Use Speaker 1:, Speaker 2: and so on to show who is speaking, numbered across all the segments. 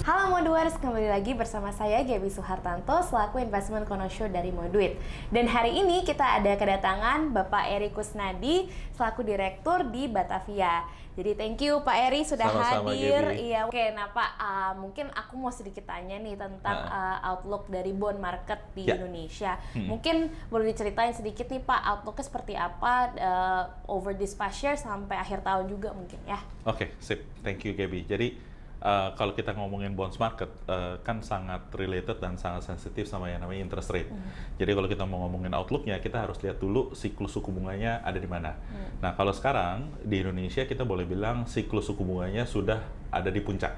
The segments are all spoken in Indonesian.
Speaker 1: Halo Moduers, kembali lagi bersama saya Gaby Suhartanto selaku Investment Connoisseur dari Moduit. Dan hari ini kita ada kedatangan Bapak Eri Kusnadi selaku Direktur di Batavia. Jadi thank you Pak Eri sudah
Speaker 2: Sama-sama,
Speaker 1: hadir.
Speaker 2: Gaby.
Speaker 1: Iya, oke. Nah Pak, mungkin aku mau sedikit tanya nih tentang outlook dari bond market di Indonesia. Mungkin boleh diceritain sedikit nih Pak, outlooknya seperti apa over this past year sampai akhir tahun juga mungkin ya.
Speaker 2: Oke, sip. Thank you, Gaby. Jadi, kalau kita ngomongin bonds market, kan sangat related dan sangat sensitif sama yang namanya interest rate. Jadi, kalau kita mau ngomongin outlook-nya, kita harus lihat dulu siklus suku bunganya ada di mana. Nah, kalau sekarang di Indonesia, kita boleh bilang siklus suku bunganya sudah ada di puncak.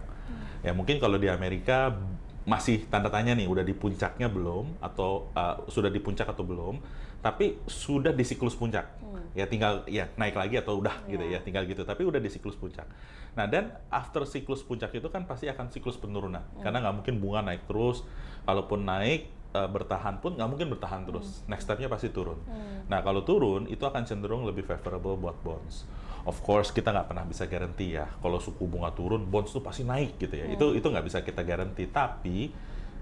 Speaker 2: Ya, mungkin kalau di Amerika masih tanda tanya nih, udah di puncaknya belum, atau sudah di puncak atau belum, tapi sudah di siklus puncak. Ya tinggal ya naik lagi atau udah gitu ya, tinggal gitu, tapi udah di siklus puncak. Nah, dan after siklus puncak itu kan pasti akan siklus penurunan, karena nggak mungkin bunga naik terus, kalaupun naik, bertahan pun nggak mungkin bertahan terus, next step-nya pasti turun. Nah, kalau turun, itu akan cenderung lebih favorable buat bonds. Of course, kita nggak pernah bisa garanti ya, kalau suku bunga turun, bonds itu pasti naik gitu ya, itu nggak bisa kita garanti, tapi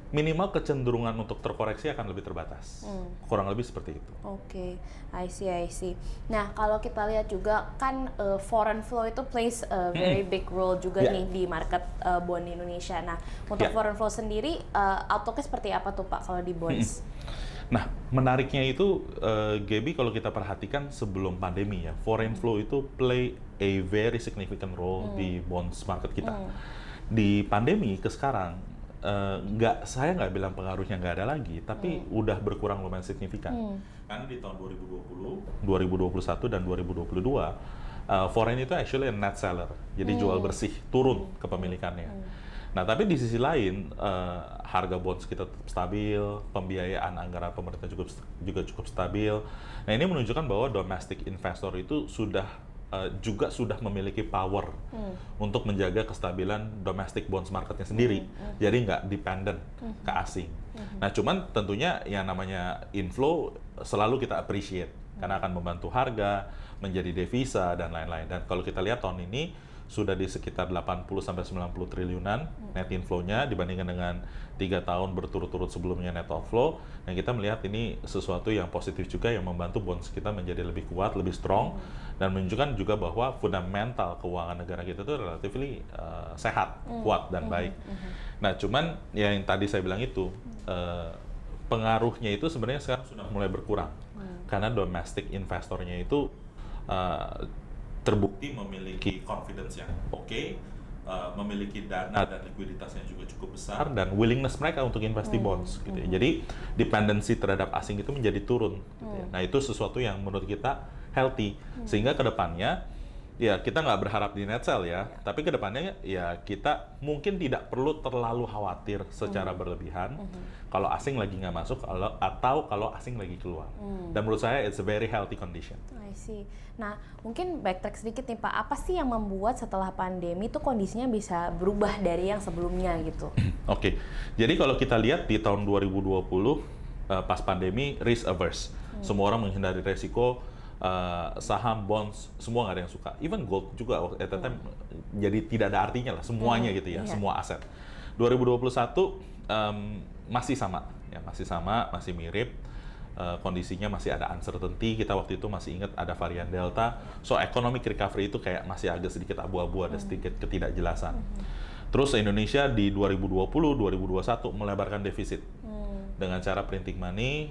Speaker 2: minimal kecenderungan untuk terkoreksi akan lebih terbatas. Kurang lebih seperti itu.
Speaker 1: Oke, I see. Nah, kalau kita lihat juga kan foreign flow itu plays a very big role juga nih di market bond Indonesia. Nah, untuk foreign flow sendiri outlook-nya seperti apa tuh Pak kalau di bonds?
Speaker 2: Nah, menariknya itu, Gaby, kalau kita perhatikan sebelum pandemi ya, foreign flow itu play a very significant role di bonds market kita. Di pandemi ke sekarang, saya nggak bilang pengaruhnya nggak ada lagi, tapi udah berkurang lumayan signifikan. Karena di tahun 2020, 2021, dan 2022, foreign itu actually a net seller, jadi jual bersih, turun kepemilikannya. Nah, tapi di sisi lain, harga bonds kita tetap stabil, pembiayaan anggaran pemerintah juga cukup stabil. Nah, ini menunjukkan bahwa domestic investor itu juga sudah memiliki power untuk menjaga kestabilan domestic bonds marketnya sendiri. Jadi nggak dependent ke asing. Nah, cuman tentunya yang namanya inflow selalu kita appreciate, karena akan membantu harga, menjadi devisa, dan lain-lain. Dan kalau kita lihat tahun ini, sudah di sekitar 80-90 triliunan net inflow-nya dibandingkan dengan 3 tahun berturut-turut sebelumnya net outflow. Nah, kita melihat ini sesuatu yang positif juga, yang membantu bonds kita menjadi lebih kuat, lebih strong, dan menunjukkan juga bahwa fundamental keuangan negara kita itu relatively sehat, kuat, dan baik. Nah, cuman yang tadi saya bilang itu, pengaruhnya itu sebenarnya sekarang sudah mulai berkurang, karena domestic investornya itu terbukti memiliki confidence yang oke, memiliki dana dan likuiditasnya juga cukup besar, dan willingness mereka untuk invest di bonds gitu ya. Jadi dependensi terhadap asing itu menjadi turun gitu ya. Nah, itu sesuatu yang menurut kita healthy, sehingga kedepannya ya kita nggak berharap di net sell ya, tapi kedepannya ya kita mungkin tidak perlu terlalu khawatir secara berlebihan kalau asing lagi nggak masuk, atau kalau asing lagi keluar. Dan menurut saya it's a very healthy condition.
Speaker 1: I see. Nah, mungkin backtrack sedikit nih Pak, apa sih yang membuat setelah pandemi itu kondisinya bisa berubah dari yang sebelumnya gitu?
Speaker 2: Oke, jadi kalau kita lihat di tahun 2020, pas pandemi, risk averse. Semua orang menghindari resiko, saham, bonds, semua nggak ada yang suka. Even gold juga at that time jadi tidak ada artinya lah, semuanya gitu ya, semua aset. 2021 masih sama, ya masih mirip. Kondisinya masih ada uncertainty, kita waktu itu masih ingat ada varian Delta, so economic recovery itu kayak masih agak sedikit abu-abu, ada sedikit ketidakjelasan. Terus Indonesia di 2020-2021 melebarkan defisit dengan cara printing money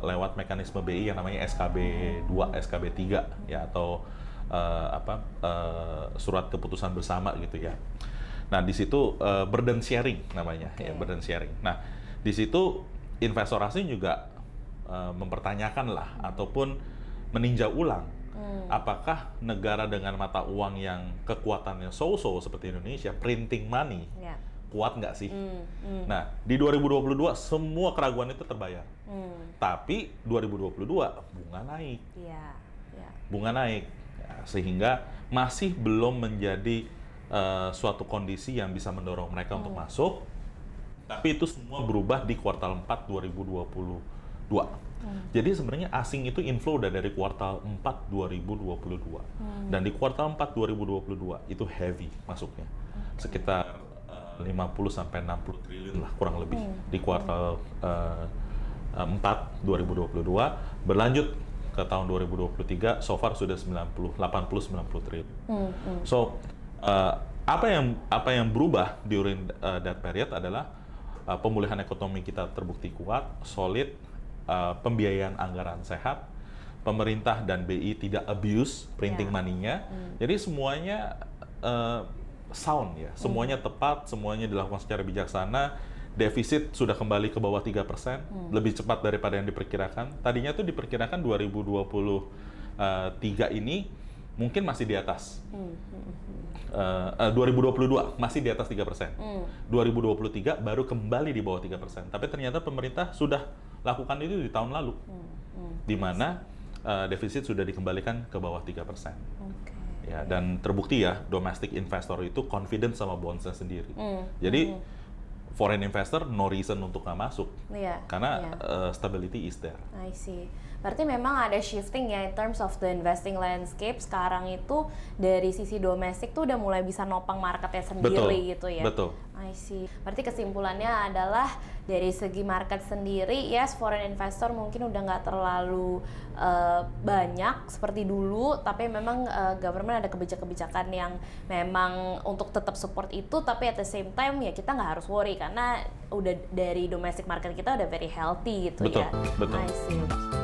Speaker 2: lewat mekanisme BI yang namanya SKB 2, SKB 3 ya, atau surat keputusan bersama gitu ya. Nah, di situ burden sharing namanya, ya burden sharing. Nah, di situ investor asing juga mempertanyakan lah, ataupun meninjau ulang apakah negara dengan mata uang yang kekuatannya so-so seperti Indonesia, printing money, kuat nggak sih? Nah, di 2022 semua keraguan itu terbayar. Tapi 2022 bunga naik. Bunga naik. Ya, sehingga masih belum menjadi suatu kondisi yang bisa mendorong mereka untuk masuk. Tapi itu semua berubah di kuartal 4 2022. Jadi sebenarnya asing itu inflow udah dari kuartal 4 2022. Dan di kuartal 4 2022 itu heavy masuknya. Sekitar 50-60 triliun lah kurang lebih di kuartal 4 2022, berlanjut ke tahun 2023 so far sudah 80-90 triliun. So apa yang berubah during that period adalah pemulihan ekonomi kita terbukti kuat, solid, pembiayaan anggaran sehat, pemerintah dan BI tidak abuse printing money-nya. Jadi semuanya sound ya, semuanya tepat, semuanya dilakukan secara bijaksana. Defisit sudah kembali ke bawah 3%, lebih cepat daripada yang diperkirakan. Tadinya tuh diperkirakan 2023 ini mungkin masih di atas. 2022 masih di atas 3%. 2023 baru kembali di bawah 3%. Tapi ternyata pemerintah sudah lakukan itu di tahun lalu. Di mana defisit sudah dikembalikan ke bawah 3%. Ya, dan terbukti ya, domestic investor itu confident sama bondsnya sendiri. Jadi foreign investor no reason untuk nggak masuk, karena stability is there.
Speaker 1: I see. Berarti memang ada shifting ya in terms of the investing landscape sekarang itu dari sisi domestik tuh udah mulai bisa nopang marketnya sendiri gitu ya.
Speaker 2: Betul.
Speaker 1: I see. Berarti kesimpulannya adalah dari segi market sendiri, yes, foreign investor mungkin udah nggak terlalu banyak seperti dulu, tapi memang government ada kebijakan yang memang untuk tetap support itu, tapi at the same time ya kita nggak harus worry karena udah dari domestic market kita udah very healthy gitu.
Speaker 2: Betul,
Speaker 1: ya.
Speaker 2: betul.
Speaker 1: I see.